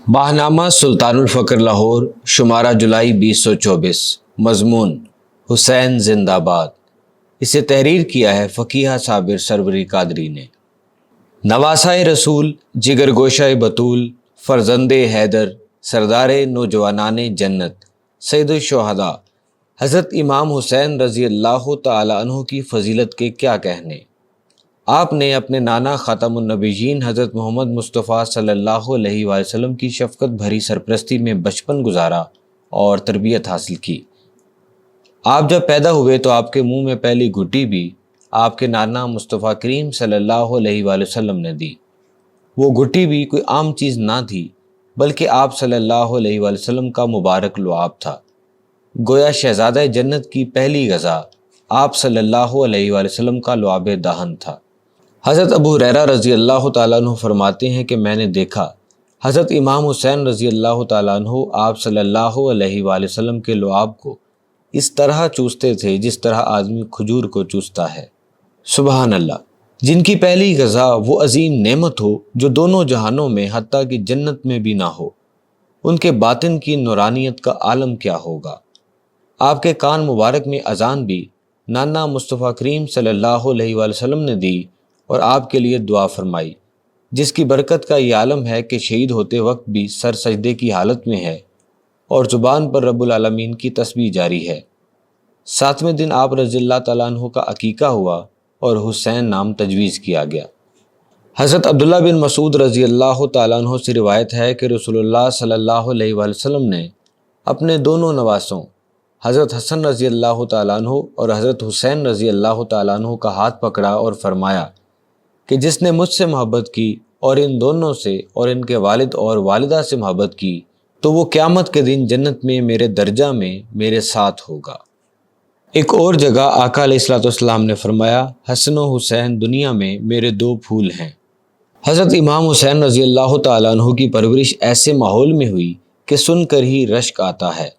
ماہنامہ سلطان الفقر لاہور شمارہ جولائی 2024 مضمون حسین زندہ باد۔ اسے تحریر کیا ہے فقیہ صابر سروری قادری نے۔ نواسائے رسول، جگر گوشہ بطول، فرزند حیدر، سردار نوجوانان جنت، سید الشہداء حضرت امام حسین رضی اللہ تعالی عنہ کی فضیلت کے کیا کہنے۔ آپ نے اپنے نانا خاتم النبیین حضرت محمد مصطفیٰ صلی اللہ علیہ وآلہ وسلم کی شفقت بھری سرپرستی میں بچپن گزارا اور تربیت حاصل کی۔ آپ جب پیدا ہوئے تو آپ کے منہ میں پہلی گھٹی بھی آپ کے نانا مصطفیٰ کریم صلی اللہ علیہ وآلہ وسلم نے دی۔ وہ گھٹی بھی کوئی عام چیز نہ تھی، بلکہ آپ صلی اللہ علیہ وآلہ وسلم کا مبارک لعاب تھا۔ گویا شہزادہ جنت کی پہلی غذا آپ صلی اللہ علیہ وآلہ وسلم کا لعاب دہن تھا۔ حضرت ابو ہریرہ رضی اللہ تعالیٰ عنہ فرماتے ہیں کہ میں نے دیکھا حضرت امام حسین رضی اللہ تعالیٰ عنہ آپ صلی اللہ علیہ وآلہ وسلم کے لعاب کو اس طرح چوستے تھے جس طرح آدمی کھجور کو چوستا ہے۔ سبحان اللہ! جن کی پہلی غذا وہ عظیم نعمت ہو جو دونوں جہانوں میں حتیٰ کہ جنت میں بھی نہ ہو، ان کے باطن کی نورانیت کا عالم کیا ہوگا۔ آپ کے کان مبارک میں اذان بھی نانا مصطفیٰ کریم صلی اللہ علیہ وآلہ وسلم نے دی اور آپ کے لیے دعا فرمائی، جس کی برکت کا یہ عالم ہے کہ شہید ہوتے وقت بھی سر سجدے کی حالت میں ہے اور زبان پر رب العالمین کی تسبیح جاری ہے۔ 7ویں دن آپ رضی اللہ تعالیٰ عنہ کا عقیقہ ہوا اور حسین نام تجویز کیا گیا۔ حضرت عبداللہ بن مسعود رضی اللہ تعالیٰ عنہ سے روایت ہے کہ رسول اللہ صلی اللہ علیہ وآلہ وسلم نے اپنے دونوں نواسوں حضرت حسن رضی اللہ تعالیٰ عنہ اور حضرت حسین رضی اللہ تعالیٰ عنہ کا ہاتھ پکڑا اور فرمایا کہ جس نے مجھ سے محبت کی اور ان دونوں سے اور ان کے والد اور والدہ سے محبت کی تو وہ قیامت کے دن جنت میں میرے درجہ میں میرے ساتھ ہوگا۔ ایک اور جگہ آقا علیہ الصلوۃ والسلام نے فرمایا، حسن و حسین دنیا میں میرے دو پھول ہیں۔ حضرت امام حسین رضی اللہ تعالیٰ عنہ کی پرورش ایسے ماحول میں ہوئی کہ سن کر ہی رشک آتا ہے۔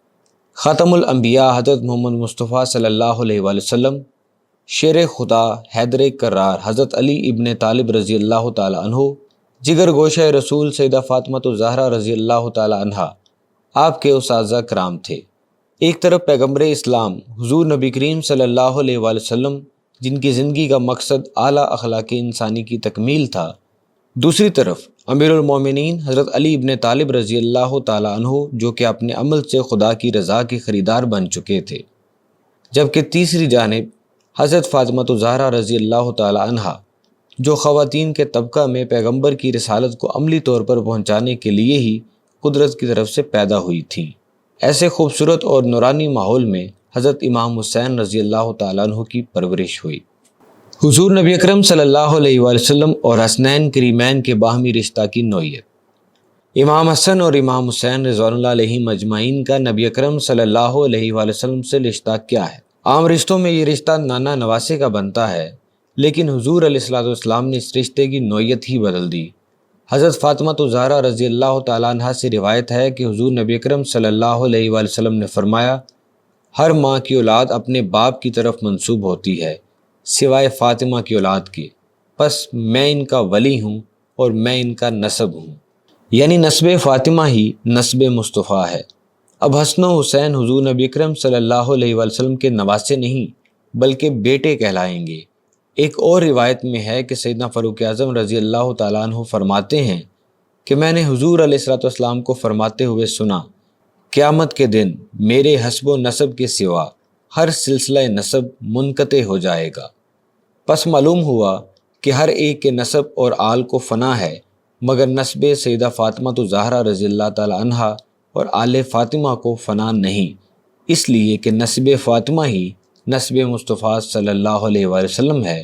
خاتم الانبیاء حضرت محمد مصطفیٰ صلی اللہ علیہ وآلہ وسلم، شیر خدا حیدر کرار حضرت علی ابن طالب رضی اللہ تعالیٰ عنہ، جگر گوشہ رسول سیدہ فاطمہ الزہرا رضی اللہ تعالیٰ عنہا آپ کے اساتذہ کرام تھے۔ ایک طرف پیغمبر اسلام حضور نبی کریم صلی اللہ علیہ وآلہ وسلم، جن کی زندگی کا مقصد اعلیٰ اخلاق انسانی کی تکمیل تھا، دوسری طرف امیر المومنین حضرت علی ابن طالب رضی اللہ تعالیٰ عنہ جو کہ اپنے عمل سے خدا کی رضا کے خریدار بن چکے تھے، جبکہ تیسری جانب حضرت فاطمہ الزہرا رضی اللہ تعالیٰ عنہا جو خواتین کے طبقہ میں پیغمبر کی رسالت کو عملی طور پر پہنچانے کے لیے ہی قدرت کی طرف سے پیدا ہوئی تھیں۔ ایسے خوبصورت اور نورانی ماحول میں حضرت امام حسین رضی اللہ تعالیٰ عنہ کی پرورش ہوئی۔ حضور نبی اکرم صلی اللہ علیہ وآلہ وسلم اور حسنین کریمین کے باہمی رشتہ کی نوعیت۔ امام حسن اور امام حسین رضوان اللہ علیہم اجمعین کا نبی اکرم صلی اللہ علیہ وآلہ وسلم سے رشتہ کیا ہے؟ عام رشتوں میں یہ رشتہ نانا نواسے کا بنتا ہے، لیکن حضور علیہ الصلوۃ والسلام نے اس رشتے کی نوعیت ہی بدل دی۔ حضرت فاطمہ الزہرا رضی اللہ تعالیٰ عنہ سے روایت ہے کہ حضور نبی اکرم صلی اللہ علیہ وآلہ وسلم نے فرمایا، ہر ماں کی اولاد اپنے باپ کی طرف منسوب ہوتی ہے سوائے فاطمہ کی اولاد کے، پس میں ان کا ولی ہوں اور میں ان کا نسب ہوں، یعنی نسب فاطمہ ہی نسب مصطفیٰ ہے۔ اب حسن و حسین حضور نبی اکرم صلی اللہ علیہ وآلہ وسلم کے نواسے نہیں بلکہ بیٹے کہلائیں گے۔ ایک اور روایت میں ہے کہ سیدنا فاروق اعظم رضی اللہ تعالیٰ عنہ فرماتے ہیں کہ میں نے حضور علیہ الصلوۃ والسلام کو فرماتے ہوئے سنا، قیامت کے دن میرے حسب و نسب کے سوا ہر سلسلہ نسب منقطع ہو جائے گا۔ پس معلوم ہوا کہ ہر ایک کے نسب اور آل کو فنا ہے مگر نسب سیدہ فاطمہ الزہرا رضی اللہ تعالیٰ عنہا اور آل فاطمہ کو فنا نہیں، اس لیے کہ نسب فاطمہ ہی نسب مصطفیٰ صلی اللہ علیہ وآلہ وسلم ہے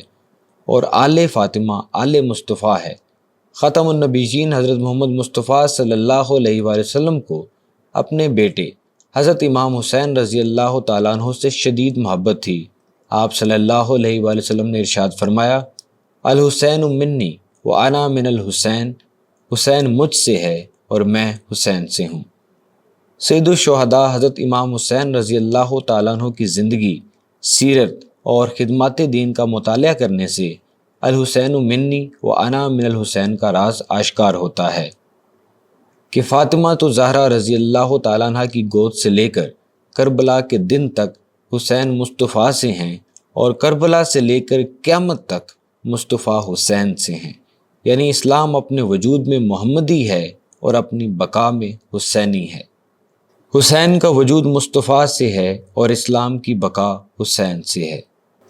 اور آل فاطمہ آل مصطفیٰ ہے۔ ختم النبیین حضرت محمد مصطفیٰ صلی اللہ علیہ وآلہ وسلم کو اپنے بیٹے حضرت امام حسین رضی اللہ تعالیٰ عنہ سے شدید محبت تھی۔ آپ صلی اللہ علیہ وآلہ وسلم نے ارشاد فرمایا، الحسین منی وانا من الحسین، حسین مجھ سے ہے اور میں حسین سے ہوں۔ سید الشہداء حضرت امام حسین رضی اللہ تعالیٰ عنہ کی زندگی، سیرت اور خدمات دین کا مطالعہ کرنے سے الحسین منی وانا من الحسین کا راز آشکار ہوتا ہے کہ فاطمہ تو زہرا رضی اللہ تعالیٰ عنہ کی گود سے لے کر کربلا کے دن تک حسین مصطفیٰ سے ہیں، اور کربلا سے لے کر قیامت تک مصطفیٰ حسین سے ہیں۔ یعنی اسلام اپنے وجود میں محمدی ہے اور اپنی بقا میں حسینی ہے۔ حسین کا وجود مصطفیٰ سے ہے اور اسلام کی بقا حسین سے ہے۔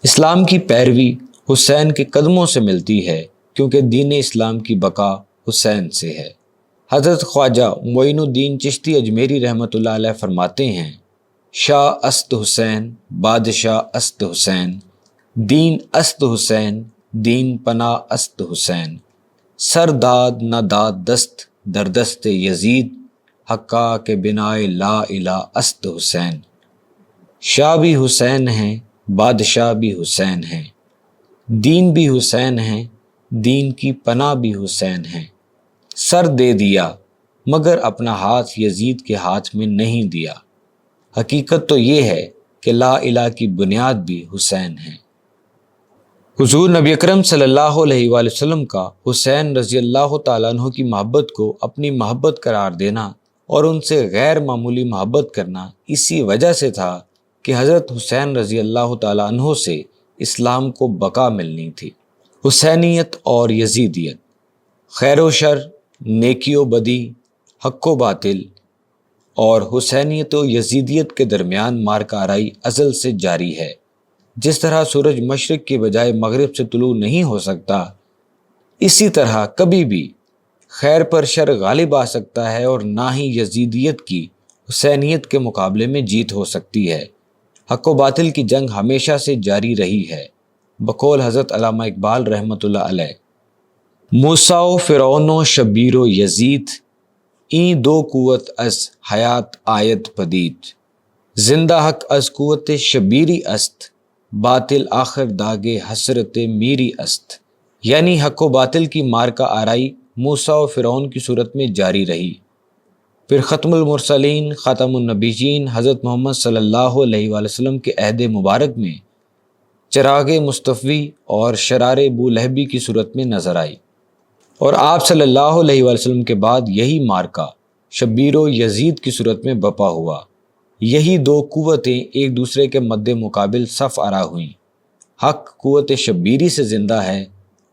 اسلام کی پیروی حسین کے قدموں سے ملتی ہے، کیونکہ دین اسلام کی بقا حسین سے ہے۔ حضرت خواجہ معین الدین چشتی اجمیری رحمۃ اللہ علیہ فرماتے ہیں، شاہ است حسین، بادشاہ است حسین، دین است حسین، دین پناہ است حسین، سر داد نہ داد دست در دست یزید، حقا کے بنائے لا الہ است حسین۔ شاہ بھی حسین ہیں، بادشاہ بھی حسین ہیں، دین بھی حسین ہیں، دین کی پناہ بھی حسین ہیں۔ سر دے دیا مگر اپنا ہاتھ یزید کے ہاتھ میں نہیں دیا۔ حقیقت تو یہ ہے کہ لا الہ کی بنیاد بھی حسین ہے۔ حضور نبی اکرم صلی اللہ علیہ وآلہ وسلم کا حسین رضی اللہ تعالیٰ عنہ کی محبت کو اپنی محبت قرار دینا اور ان سے غیر معمولی محبت کرنا اسی وجہ سے تھا کہ حضرت حسین رضی اللہ تعالیٰ عنہ سے اسلام کو بقا ملنی تھی۔ حسینیت اور یزیدیت، خیر و شر، نیکی و بدی، حق و باطل اور حسینیت و یزیدیت کے درمیان مارکہ آرائی ازل سے جاری ہے۔ جس طرح سورج مشرق کے بجائے مغرب سے طلوع نہیں ہو سکتا، اسی طرح کبھی بھی خیر پر شر غالب آ سکتا ہے اور نہ ہی یزیدیت کی حسینیت کے مقابلے میں جیت ہو سکتی ہے۔ حق و باطل کی جنگ ہمیشہ سے جاری رہی ہے۔ بقول حضرت علامہ اقبال رحمۃ اللہ علیہ، موسیٰ و فرعون و شبیر و یزید، این دو قوت از حیات آید پدید، زندہ حق از قوت شبیری است، باطل آخر داغ حسرت میری است۔ یعنی حق و باطل کی مارکہ آرائی موسیٰ و فرعون کی صورت میں جاری رہی، پھر ختم المرسلین خاتم النبیین حضرت محمد صلی اللہ علیہ وآلہ وسلم کے عہد مبارک میں چراغ مصطفی اور شرار بولہبی کی صورت میں نظر آئی، اور آپ صلی اللہ علیہ وآلہ وسلم کے بعد یہی مارکہ شبیر و یزید کی صورت میں بپا ہوا۔ یہی دو قوتیں ایک دوسرے کے مد مقابل صف آرا ہوئیں۔ حق قوت شبیری سے زندہ ہے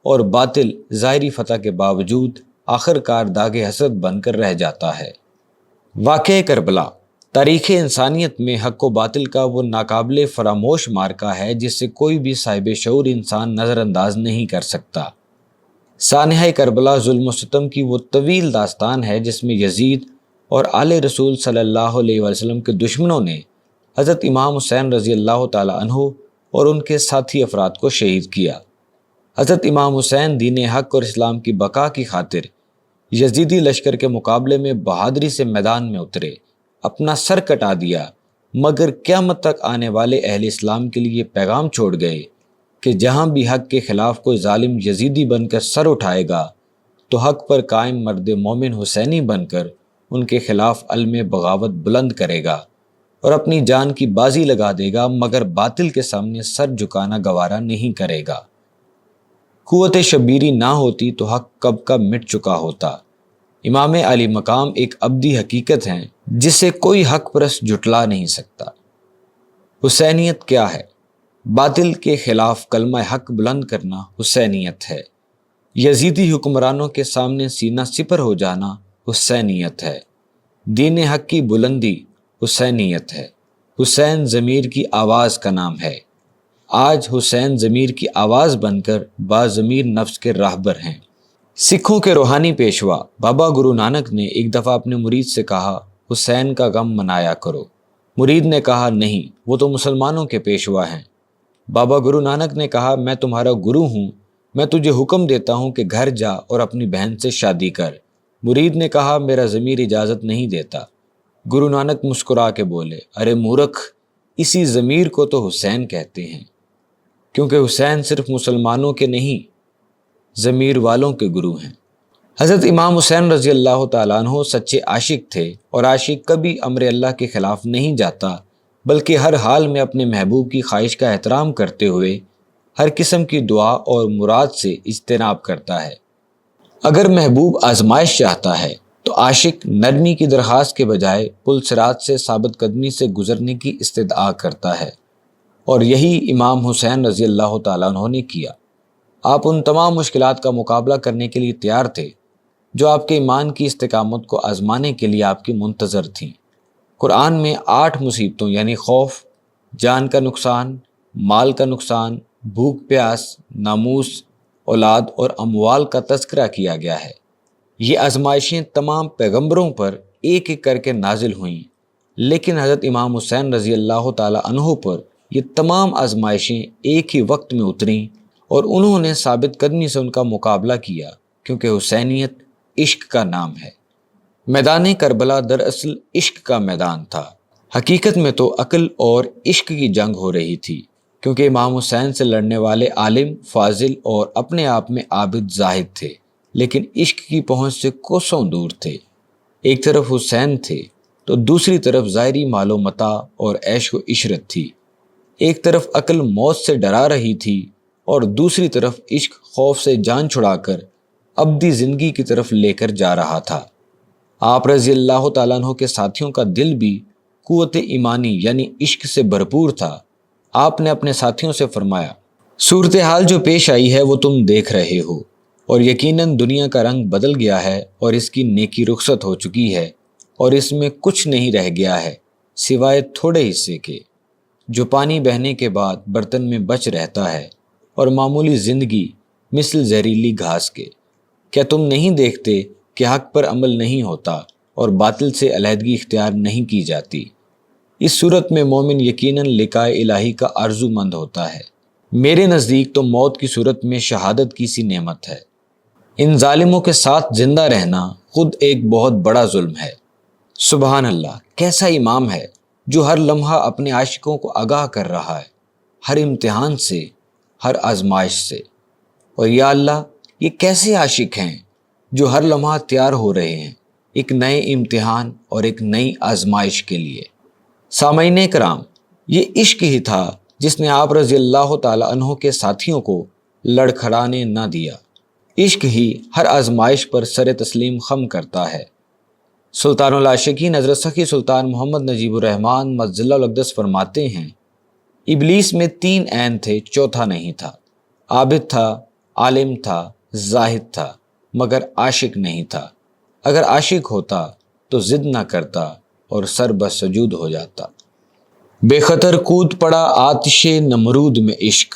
اور باطل ظاہری فتح کے باوجود آخر کار داغ حسرت بن کر رہ جاتا ہے۔ واقعہ کربلا تاریخ انسانیت میں حق و باطل کا وہ ناقابل فراموش مارکہ ہے جس سے کوئی بھی صاحب شعور انسان نظر انداز نہیں کر سکتا۔ سانحہ کربلا ظلم و ستم کی وہ طویل داستان ہے جس میں یزید اور آل رسول صلی اللہ علیہ وسلم کے دشمنوں نے حضرت امام حسین رضی اللہ تعالیٰ عنہ اور ان کے ساتھی افراد کو شہید کیا۔ حضرت امام حسین دین حق اور اسلام کی بقا کی خاطر یزیدی لشکر کے مقابلے میں بہادری سے میدان میں اترے، اپنا سر کٹا دیا، مگر قیامت تک آنے والے اہل اسلام کے لیے پیغام چھوڑ گئے کہ جہاں بھی حق کے خلاف کوئی ظالم یزیدی بن کر سر اٹھائے گا تو حق پر قائم مرد مومن حسینی بن کر ان کے خلاف علم بغاوت بلند کرے گا اور اپنی جان کی بازی لگا دے گا، مگر باطل کے سامنے سر جھکانا گوارا نہیں کرے گا۔ قوت شبیری نہ ہوتی تو حق کب کا مٹ چکا ہوتا۔ امام علی مقام ایک ابدی حقیقت ہیں جسے کوئی حق پرست جھٹلا نہیں سکتا۔ حسینیت کیا ہے؟ باطل کے خلاف کلمہ حق بلند کرنا حسینیت ہے۔ یزیدی حکمرانوں کے سامنے سینہ سپر ہو جانا حسینیت ہے۔ دین حق کی بلندی حسینیت ہے۔ حسین ضمیر کی آواز کا نام ہے۔ آج حسین ضمیر کی آواز بن کر باضمیر نفس کے راہبر ہیں۔ سکھوں کے روحانی پیشوا بابا گرو نانک نے ایک دفعہ اپنے مرید سے کہا، حسین کا غم منایا کرو۔ مرید نے کہا، نہیں، وہ تو مسلمانوں کے پیشوا ہیں۔ بابا گرو نانک نے کہا، میں تمہارا گرو ہوں، میں تجھے حکم دیتا ہوں کہ گھر جا اور اپنی بہن سے شادی کر۔ مرید نے کہا، میرا ضمیر اجازت نہیں دیتا۔ گرو نانک مسکرا کے بولے، ارے مورخ، اسی ضمیر کو تو حسین کہتے ہیں، کیونکہ حسین صرف مسلمانوں کے نہیں، ضمیر والوں کے گرو ہیں۔ حضرت امام حسین رضی اللہ تعالیٰ عنہ سچے عاشق تھے، اور عاشق کبھی امر اللہ کے خلاف نہیں جاتا، بلکہ ہر حال میں اپنے محبوب کی خواہش کا احترام کرتے ہوئے ہر قسم کی دعا اور مراد سے اجتناب کرتا ہے۔ اگر محبوب آزمائش چاہتا ہے تو عاشق نرمی کی درخواست کے بجائے پل صراط سے ثابت قدمی سے گزرنے کی استدعا کرتا ہے، اور یہی امام حسین رضی اللہ تعالیٰ عنہ نے کیا۔ آپ ان تمام مشکلات کا مقابلہ کرنے کے لیے تیار تھے جو آپ کے ایمان کی استقامت کو آزمانے کے لیے آپ کی منتظر تھیں۔ قرآن میں 8 مصیبتوں یعنی خوف، جان کا نقصان، مال کا نقصان، بھوک پیاس، ناموس، اولاد اور اموال کا تذکرہ کیا گیا ہے۔ یہ آزمائشیں تمام پیغمبروں پر ایک ایک کر کے نازل ہوئیں، لیکن حضرت امام حسین رضی اللہ تعالیٰ عنہ پر یہ تمام آزمائشیں ایک ہی وقت میں اتریں، اور انہوں نے ثابت قدمی سے ان کا مقابلہ کیا، کیونکہ حسینیت عشق کا نام ہے۔ میدان کربلا دراصل عشق کا میدان تھا۔ حقیقت میں تو عقل اور عشق کی جنگ ہو رہی تھی، کیونکہ امام حسین سے لڑنے والے عالم، فاضل اور اپنے آپ میں عابد زاہد تھے، لیکن عشق کی پہنچ سے کوسوں دور تھے۔ ایک طرف حسین تھے تو دوسری طرف ظاہری مال و متاع اور عیش و عشرت تھی۔ ایک طرف عقل موت سے ڈرا رہی تھی اور دوسری طرف عشق خوف سے جان چھڑا کر ابدی زندگی کی طرف لے کر جا رہا تھا۔ آپ رضی اللہ تعالیٰ عنہ کے ساتھیوں کا دل بھی قوت ایمانی یعنی عشق سے بھرپور تھا۔ آپ نے اپنے ساتھیوں سے فرمایا، صورتحال جو پیش آئی ہے وہ تم دیکھ رہے ہو، اور یقیناً دنیا کا رنگ بدل گیا ہے اور اس کی نیکی رخصت ہو چکی ہے، اور اس میں کچھ نہیں رہ گیا ہے سوائے تھوڑے حصے کے، جو پانی بہنے کے بعد برتن میں بچ رہتا ہے، اور معمولی زندگی مثل زہریلی گھاس کے۔ کیا تم نہیں دیکھتے کہ حق پر عمل نہیں ہوتا اور باطل سے علیحدگی اختیار نہیں کی جاتی؟ اس صورت میں مومن یقیناً لقاء الہی کا آرزو مند ہوتا ہے۔ میرے نزدیک تو موت کی صورت میں شہادت کی سی نعمت ہے۔ ان ظالموں کے ساتھ زندہ رہنا خود ایک بہت بڑا ظلم ہے۔ سبحان اللہ، کیسا امام ہے جو ہر لمحہ اپنے عاشقوں کو آگاہ کر رہا ہے، ہر امتحان سے، ہر آزمائش سے۔ اور یا اللہ، یہ کیسے عاشق ہیں جو ہر لمحہ تیار ہو رہے ہیں ایک نئے امتحان اور ایک نئی آزمائش کے لیے۔ سامعین کرام، یہ عشق ہی تھا جس نے آپ رضی اللہ تعالیٰ عنہ کے ساتھیوں کو لڑکھڑانے نہ دیا۔ عشق ہی ہر آزمائش پر سر تسلیم خم کرتا ہے۔ سلطان العاشقین حضرت سخی سلطان محمد نجیب الرحمن مجدہ الاقدس فرماتے ہیں، ابلیس میں 3 عین تھے، چوتھا نہیں تھا۔ عابد تھا، عالم تھا، زاہد تھا، مگر عاشق نہیں تھا۔ اگر عاشق ہوتا تو ضد نہ کرتا اور سر بسجود ہو جاتا۔ بے خطر کود پڑا آتش نمرود میں عشق،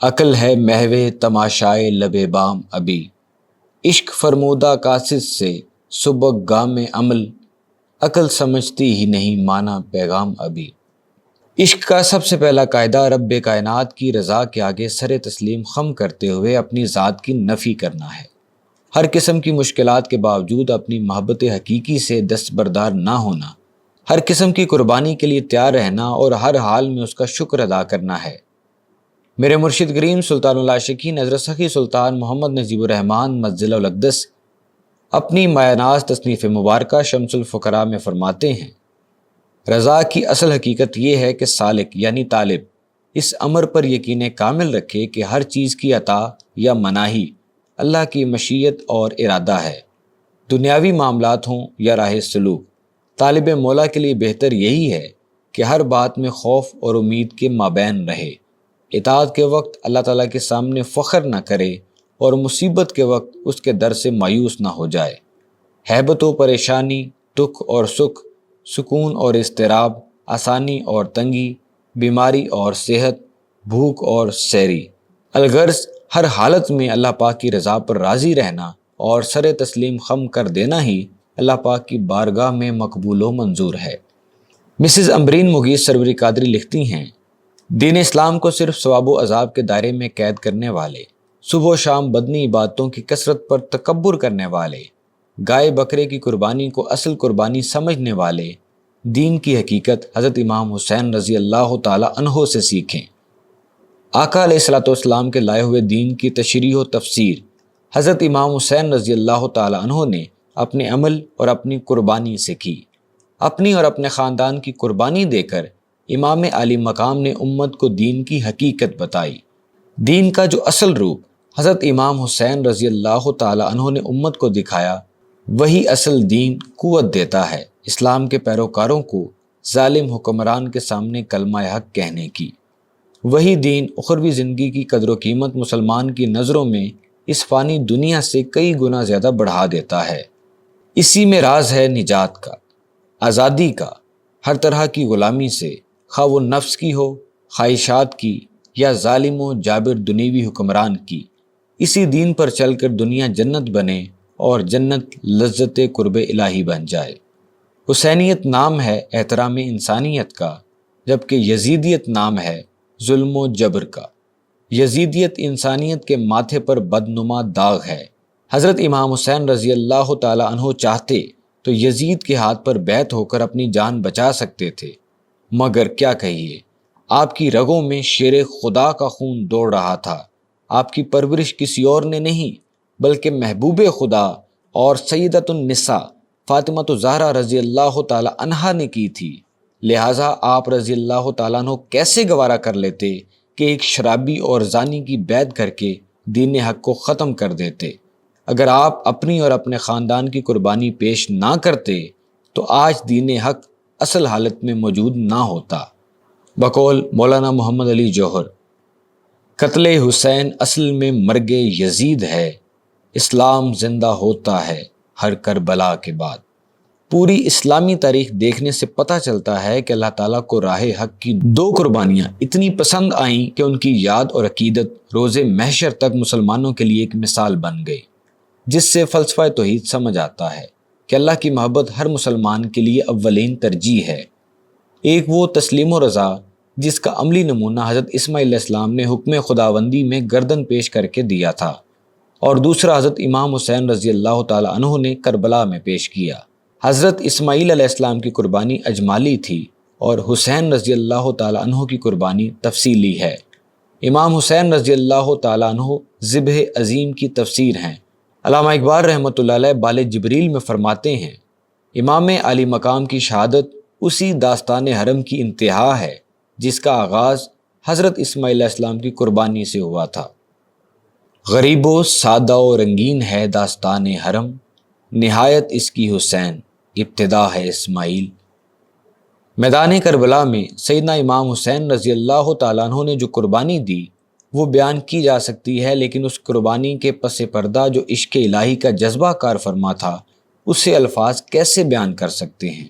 عقل ہے محو تماشائے لب بام ابھی۔ عشق فرمودہ قاصد سے سبک گام عمل، عقل سمجھتی ہی نہیں مانا پیغام ابھی۔ عشق کا سب سے پہلا قاعدہ رب کائنات کی رضا کے آگے سر تسلیم خم کرتے ہوئے اپنی ذات کی نفی کرنا ہے۔ ہر قسم کی مشکلات کے باوجود اپنی محبت حقیقی سے دستبردار نہ ہونا، ہر قسم کی قربانی کے لیے تیار رہنا اور ہر حال میں اس کا شکر ادا کرنا ہے۔ میرے مرشد کریم سلطان العاشقین حضرت سخی سلطان محمد نجیب الرحمن مجدہ الاقدس اپنی مایہ-ناز تصنیف مبارکہ شمس الفقراء میں فرماتے ہیں، رضا کی اصل حقیقت یہ ہے کہ سالک یعنی طالب اس امر پر یقین کامل رکھے کہ ہر چیز کی عطا یا مناہی اللہ کی مشیت اور ارادہ ہے۔ دنیاوی معاملات ہوں یا راہ سلوک، طالب مولا کے لیے بہتر یہی ہے کہ ہر بات میں خوف اور امید کے مابین رہے، اطاعت کے وقت اللہ تعالیٰ کے سامنے فخر نہ کرے اور مصیبت کے وقت اس کے در سے مایوس نہ ہو جائے۔ ہیبت و پریشانی، دکھ اور سکھ، سکون اور اضطراب، آسانی اور تنگی، بیماری اور صحت، بھوک اور سیری، الغرض ہر حالت میں اللہ پاک کی رضا پر راضی رہنا اور سر تسلیم خم کر دینا ہی اللہ پاک کی بارگاہ میں مقبول و منظور ہے۔ مسز امبرین مغیث سرور قادری لکھتی ہیں، دین اسلام کو صرف ثواب و عذاب کے دائرے میں قید کرنے والے، صبح و شام بدنی عبادتوں کی کثرت پر تکبر کرنے والے، گائے بکرے کی قربانی کو اصل قربانی سمجھنے والے دین کی حقیقت حضرت امام حسین رضی اللہ تعالیٰ عنہ سے سیکھیں۔ آقا علیہ الصلوۃ والسلام کے لائے ہوئے دین کی تشریح و تفسیر حضرت امام حسین رضی اللہ تعالیٰ عنہ نے اپنے عمل اور اپنی قربانی سے کی۔ اپنی اور اپنے خاندان کی قربانی دے کر امام عالی مقام نے امت کو دین کی حقیقت بتائی۔ دین کا جو اصل روپ حضرت امام حسین رضی اللہ تعالیٰ عنہ نے امت کو دکھایا وہی اصل دین قوت دیتا ہے اسلام کے پیروکاروں کو ظالم حکمران کے سامنے کلمہ حق کہنے کی۔ وہی دین اخروی زندگی کی قدر و قیمت مسلمان کی نظروں میں اس فانی دنیا سے کئی گنا زیادہ بڑھا دیتا ہے۔ اسی میں راز ہے نجات کا، آزادی کا، ہر طرح کی غلامی سے، خواہ وہ نفس کی ہو، خواہشات کی، یا ظالم و جابر دنیوی حکمران کی۔ اسی دین پر چل کر دنیا جنت بنے اور جنت لذت قرب الہی بن جائے۔ حسینیت نام ہے احترام انسانیت کا، جبکہ یزیدیت نام ہے ظلم و جبر کا۔ یزیدیت انسانیت کے ماتھے پر بدنما داغ ہے۔ حضرت امام حسین رضی اللہ تعالی عنہ چاہتے تو یزید کے ہاتھ پر بیعت ہو کر اپنی جان بچا سکتے تھے، مگر کیا کہیے، آپ کی رگوں میں شیر خدا کا خون دوڑ رہا تھا۔ آپ کی پرورش کسی اور نے نہیں بلکہ محبوب خدا اور سیدۃ النساء فاطمہ زہرا رضی اللہ تعالی عنہا نے کی تھی، لہٰذا آپ رضی اللہ تعالیٰ عنہ کیسے گوارا کر لیتے کہ ایک شرابی اور زانی کی بیعت کر کے دین حق کو ختم کر دیتے۔ اگر آپ اپنی اور اپنے خاندان کی قربانی پیش نہ کرتے تو آج دین حق اصل حالت میں موجود نہ ہوتا۔ بقول مولانا محمد علی جوہر، قتل حسین اصل میں مرگ یزید ہے، اسلام زندہ ہوتا ہے ہر کربلا کے بعد۔ پوری اسلامی تاریخ دیکھنے سے پتہ چلتا ہے کہ اللہ تعالیٰ کو راہ حق کی دو قربانیاں اتنی پسند آئیں کہ ان کی یاد اور عقیدت روز محشر تک مسلمانوں کے لیے ایک مثال بن گئی، جس سے فلسفہ توحید سمجھ آتا ہے کہ اللہ کی محبت ہر مسلمان کے لیے اولین ترجیح ہے۔ ایک وہ تسلیم و رضا جس کا عملی نمونہ حضرت اسماعیل علیہ السلام نے حکم خداوندی میں گردن پیش کر کے دیا تھا، اور دوسرا حضرت امام حسین رضی اللہ تعالی عنہ نے کربلا میں پیش کیا۔ حضرت اسماعیل علیہ السلام کی قربانی اجمالی تھی اور حسین رضی اللہ تعالی عنہ کی قربانی تفصیلی ہے۔ امام حسین رضی اللہ تعالی عنہ ذبح عظیم کی تفسیر ہیں۔ علامہ اقبال رحمۃ اللہ علیہ بال جبریل میں فرماتے ہیں، امام علی مقام کی شہادت اسی داستان حرم کی انتہا ہے جس کا آغاز حضرت اسماعیل علیہ السلام کی قربانی سے ہوا تھا۔ غریب و سادہ و رنگین ہے داستان حرم، نہایت اس کی حسین، ابتدا ہے اسماعیل۔ میدان کربلا میں سیدنا امام حسین رضی اللہ تعالیٰ عنہ نے جو قربانی دی وہ بیان کی جا سکتی ہے، لیکن اس قربانی کے پس پردہ جو عشق الہی کا جذبہ کار فرما تھا اسے الفاظ کیسے بیان کر سکتے ہیں۔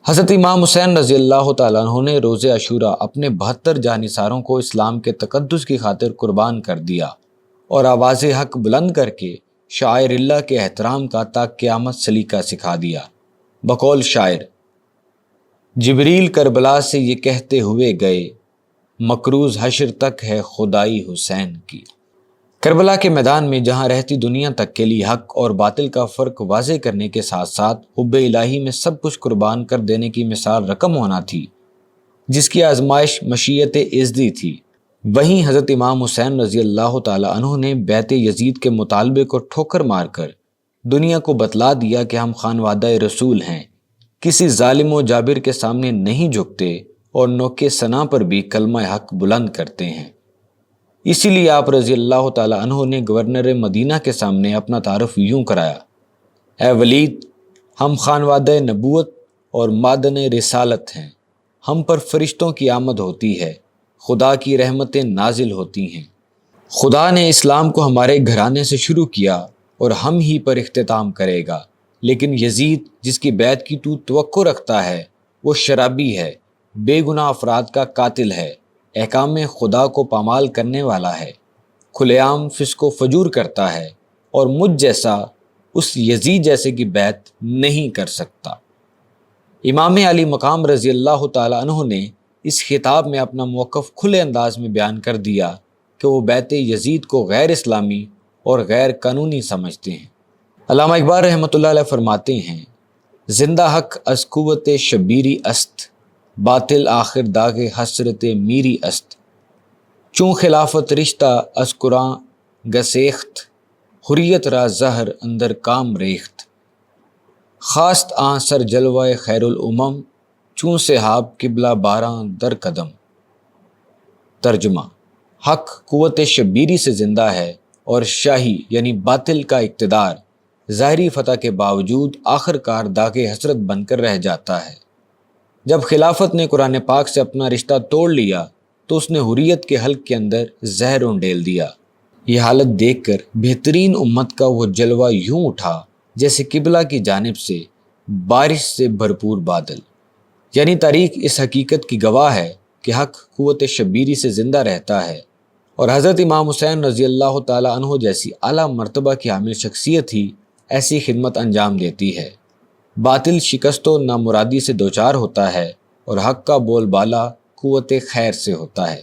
حضرت امام حسین رضی اللہ تعالیٰ عنہ نے روز عاشوراء اپنے 72 جانثاروں کو اسلام کے تقدس کی خاطر قربان کر دیا اور آواز حق بلند کر کے شاعر اللہ کے احترام کا تا قیامت سلیقہ سکھا دیا۔ بقول شاعر، جبریل کربلا سے یہ کہتے ہوئے گئے، مکروز حشر تک ہے خدائی حسین کی۔ کربلا کے میدان میں جہاں رہتی دنیا تک کے لیے حق اور باطل کا فرق واضح کرنے کے ساتھ ساتھ حب الہی میں سب کچھ قربان کر دینے کی مثال رقم ہونا تھی، جس کی آزمائش مشیت عزدی تھی، وہیں حضرت امام حسین رضی اللہ تعالی عنہ نے بیعت یزید کے مطالبے کو ٹھوکر مار کر دنیا کو بتلا دیا کہ ہم خانوادہ رسول ہیں، کسی ظالم و جابر کے سامنے نہیں جھکتے اور نوکے ثنا پر بھی کلمہ حق بلند کرتے ہیں۔ اسی لیے آپ رضی اللہ تعالی عنہ نے گورنر مدینہ کے سامنے اپنا تعارف یوں کرایا، اے ولید، ہم خانوادہ نبوت اور معدن رسالت ہیں، ہم پر فرشتوں کی آمد ہوتی ہے، خدا کی رحمتیں نازل ہوتی ہیں، خدا نے اسلام کو ہمارے گھرانے سے شروع کیا اور ہم ہی پر اختتام کرے گا، لیکن یزید جس کی بیعت کی تو توقع رکھتا ہے وہ شرابی ہے، بے گناہ افراد کا قاتل ہے، احکام خدا کو پامال کرنے والا ہے، کھلے عام فسق و فجور کرتا ہے، اور مجھ جیسا اس یزید جیسے کی بیعت نہیں کر سکتا۔ امام علی مقام رضی اللہ تعالی عنہ نے اس خطاب میں اپنا موقف کھلے انداز میں بیان کر دیا کہ وہ بیعت یزید کو غیر اسلامی اور غیر قانونی سمجھتے ہیں۔ علامہ اقبال رحمۃ اللہ علیہ فرماتے ہیں، زندہ حق از قوت شبیری است، باطل آخر داغ حسرت میری است، چون خلافت رشتہ از قرآن گسیخت، حریت را زہر اندر کام ریخت، خواست آن سر جلوہ خیر الامم، چون صحاب قبلہ باراں در قدم۔ ترجمہ، حق قوت شبیری سے زندہ ہے اور شاہی یعنی باطل کا اقتدار ظاہری فتح کے باوجود آخر کار داغ حسرت بن کر رہ جاتا ہے۔ جب خلافت نے قرآن پاک سے اپنا رشتہ توڑ لیا تو اس نے حریت کے حلق کے اندر زہر ڈیل دیا۔ یہ حالت دیکھ کر بہترین امت کا وہ جلوہ یوں اٹھا جیسے قبلہ کی جانب سے بارش سے بھرپور بادل۔ یعنی تاریخ اس حقیقت کی گواہ ہے کہ حق قوت شبیری سے زندہ رہتا ہے، اور حضرت امام حسین رضی اللہ تعالی عنہ جیسی اعلیٰ مرتبہ کی حامل شخصیت ہی ایسی خدمت انجام دیتی ہے۔ باطل شکست و نامرادی سے دوچار ہوتا ہے اور حق کا بول بالا قوت خیر سے ہوتا ہے،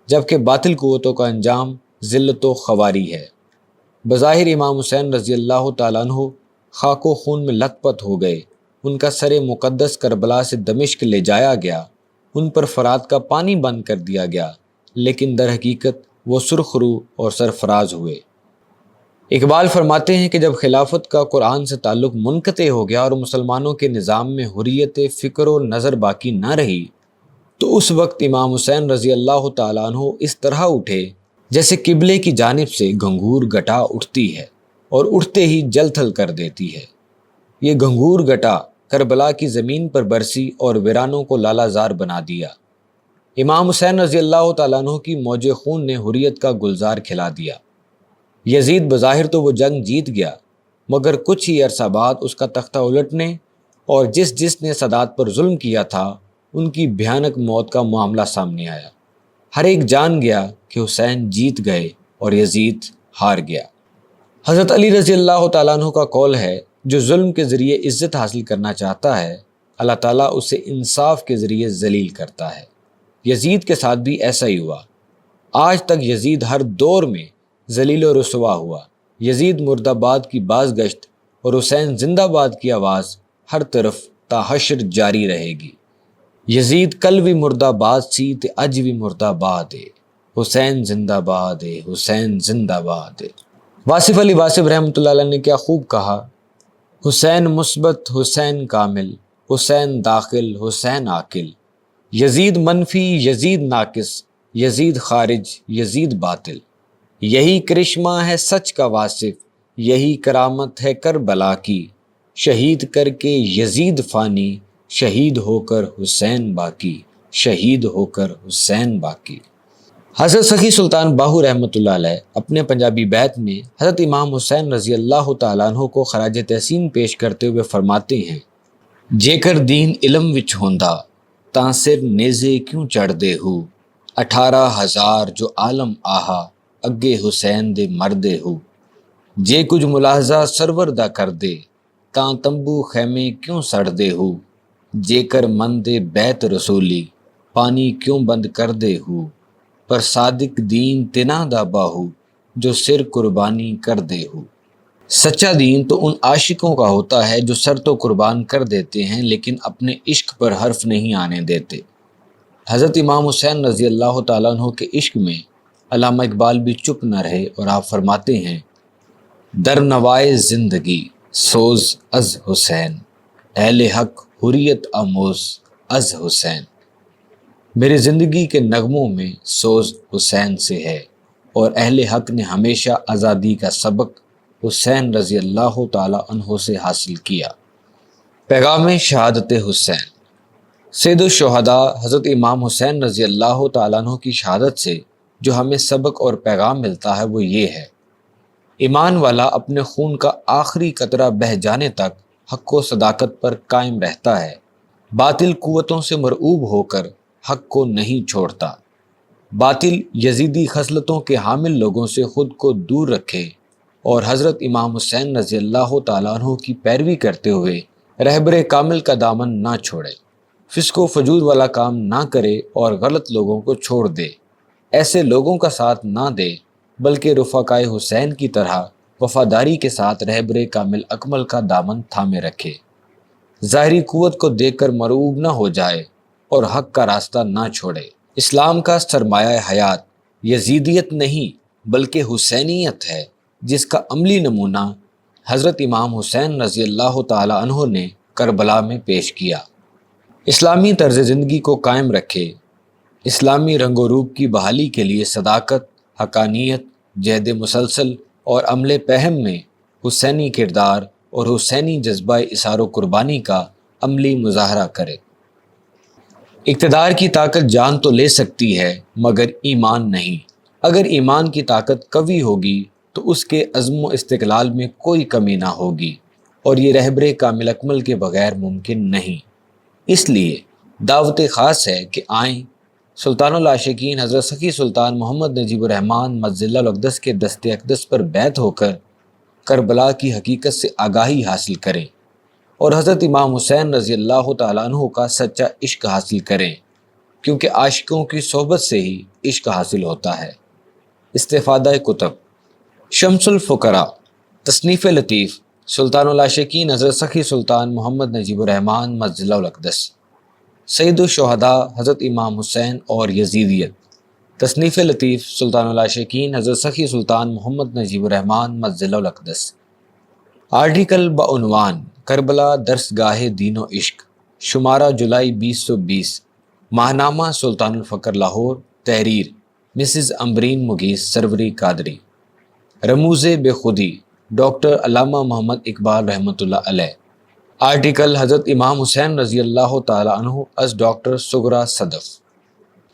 جبکہ باطل قوتوں کا انجام ذلت و خواری ہے۔ بظاہر امام حسین رضی اللہ تعالیٰ عنہ خاک و خون میں لت پت ہو گئے، ان کا سر مقدس کربلا سے دمشق لے جایا گیا، ان پر فرات کا پانی بند کر دیا گیا، لیکن در حقیقت وہ سرخ رو اور سرفراز ہوئے۔ اقبال فرماتے ہیں کہ جب خلافت کا قرآن سے تعلق منقطع ہو گیا اور مسلمانوں کے نظام میں حریت فکر و نظر باقی نہ رہی، تو اس وقت امام حسین رضی اللہ تعالیٰ عنہ اس طرح اٹھے جیسے قبلے کی جانب سے گھنگور گٹا اٹھتی ہے اور اٹھتے ہی جل تھل کر دیتی ہے۔ یہ گھنگور گٹا کربلا کی زمین پر برسی اور ویرانوں کو لالہ زار بنا دیا۔ امام حسین رضی اللہ تعالیٰ عنہ کی موج خون نے حریت کا گلزار کھلا دیا۔ یزید بظاہر تو وہ جنگ جیت گیا، مگر کچھ ہی عرصہ بعد اس کا تختہ الٹنے اور جس نے سادات پر ظلم کیا تھا ان کی بھیانک موت کا معاملہ سامنے آیا۔ ہر ایک جان گیا کہ حسین جیت گئے اور یزید ہار گیا۔ حضرت علی رضی اللہ تعالیٰ عنہ کا قول ہے، جو ظلم کے ذریعے عزت حاصل کرنا چاہتا ہے اللہ تعالیٰ اسے انصاف کے ذریعے ذلیل کرتا ہے۔ یزید کے ساتھ بھی ایسا ہی ہوا۔ آج تک یزید ہر دور میں ذلیل و رسوا ہوا۔ یزید مرد آباد کی باز گشت اور حسین زندہ باد کی آواز ہر طرف تا حشر جاری رہے گی۔ یزید کل بھی مرد آباد سی تے اج بھی مرد آباد ہے، حسین زندہ باد ہے، حسین زندہ باد ہے۔ واصف علی واصف رحمۃ اللہ علیہ نے کیا خوب کہا، حسین مثبت، حسین کامل، حسین داخل، حسین عاقل، یزید منفی، یزید ناقص، یزید خارج، یزید باطل۔ یہی کرشمہ ہے سچ کا واصف، یہی کرامت ہے کربلا کی، شہید کر کے یزید فانی، شہید ہو کر حسین باقی، شہید ہو کر حسین باقی۔ حضرت سخی سلطان باہو رحمۃ اللہ علیہ اپنے پنجابی بیت میں حضرت امام حسین رضی اللہ تعالیٰ عنہ کو خراج تحسین پیش کرتے ہوئے فرماتے ہیں، جیکر دین علم وچ ہوندا تاں سر نیزے کیوں چڑھ دے ہو، 18,000 جو عالم آہا اگے حسین دے مردے ہو، جے کچھ ملاحظہ سرور دا کر دے تاں تمبو خیمے کیوں سڑ دے ہو، جے کر من دے بیت رسولی پانی کیوں بند کر دے ہو، پر صادق دین تنا دا باہو جو سر قربانی کر دے ہو۔ سچا دین تو ان عاشقوں کا ہوتا ہے جو سر تو قربان کر دیتے ہیں لیکن اپنے عشق پر حرف نہیں آنے دیتے۔ حضرت امام حسین رضی اللہ تعالیٰ عنہ کے عشق میں علامہ اقبال بھی چپ نہ رہے اور آپ فرماتے ہیں، در نوائے زندگی سوز از حسین، اہل حق حریت آموز از حسین۔ میرے زندگی کے نغموں میں سوز حسین سے ہے اور اہل حق نے ہمیشہ آزادی کا سبق حسین رضی اللہ تعالیٰ عنہ سے حاصل کیا۔ پیغام شہادت حسین۔ سید الشہداء حضرت امام حسین رضی اللہ تعالیٰ عنہ کی شہادت سے جو ہمیں سبق اور پیغام ملتا ہے وہ یہ ہے، ایمان والا اپنے خون کا آخری قطرہ بہہ جانے تک حق و صداقت پر قائم رہتا ہے، باطل قوتوں سے مرعوب ہو کر حق کو نہیں چھوڑتا۔ باطل یزیدی خصلتوں کے حامل لوگوں سے خود کو دور رکھے اور حضرت امام حسین رضی اللہ تعالیٰ عنہ کی پیروی کرتے ہوئے رہبر کامل کا دامن نہ چھوڑے، فسق و فجور والا کام نہ کرے اور غلط لوگوں کو چھوڑ دے، ایسے لوگوں کا ساتھ نہ دے، بلکہ رفقائے حسین کی طرح وفاداری کے ساتھ رہبر کامل اکمل کا دامن تھامے رکھے، ظاہری قوت کو دیکھ کر مرعوب نہ ہو جائے اور حق کا راستہ نہ چھوڑے۔ اسلام کا سرمایہ حیات یزیدیت نہیں بلکہ حسینیت ہے، جس کا عملی نمونہ حضرت امام حسین رضی اللہ تعالی عنہ نے کربلا میں پیش کیا۔ اسلامی طرز زندگی کو قائم رکھے، اسلامی رنگ و روپ کی بحالی کے لیے صداقت، حقانیت، جہد مسلسل اور عمل پہم میں حسینی کردار اور حسینی جذبہ اظہار و قربانی کا عملی مظاہرہ کرے۔ اقتدار کی طاقت جان تو لے سکتی ہے مگر ایمان نہیں۔ اگر ایمان کی طاقت قوی ہوگی تو اس کے عزم و استقلال میں کوئی کمی نہ ہوگی، اور یہ رہبر کامل اکمل کے بغیر ممکن نہیں۔ اس لیے دعوت خاص ہے کہ آئیں، سلطان العاشقین حضرت سخی سلطان محمد نجیب الرحمن مجدل الاقدس کے دست اقدس پر بیعت ہو کر کربلا کی حقیقت سے آگاہی حاصل کریں اور حضرت امام حسین رضی اللہ تعالیٰ عنہ کا سچا عشق حاصل کریں، کیونکہ عاشقوں کی صحبت سے ہی عشق حاصل ہوتا ہے۔ استفادہ کتب: شمس الفقراء، تصنیف لطیف، سلطان العاشقین حضرت سخی سلطان محمد نجیب الرحمن مجدل الاقدس، سید الشہداء حضرت امام حسین اور یزیدیت، تصنیف لطیف، سلطان العاشقین حضرت سخی سلطان محمد نجیب الرحمن مجدل الاقدس۔ آرٹیکل بعنوان کربلا درسگاہ دین و عشق، شمارہ جولائی 2020، ماہنامہ سلطان الفقر لاہور، تحریر مسز امبرین مغیث سروری قادری، رموز بے خودی ڈاکٹر علامہ محمد اقبال رحمۃ اللہ علیہ۔ آرٹیکل حضرت امام حسین رضی اللہ تعالیٰ عنہ از ڈاکٹر سغرا صدف۔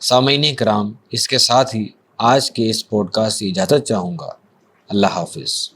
سامعین کرام، اس کے ساتھ ہی آج کے اس پوڈ کاسٹ سے اجازت چاہوں گا۔ اللہ حافظ۔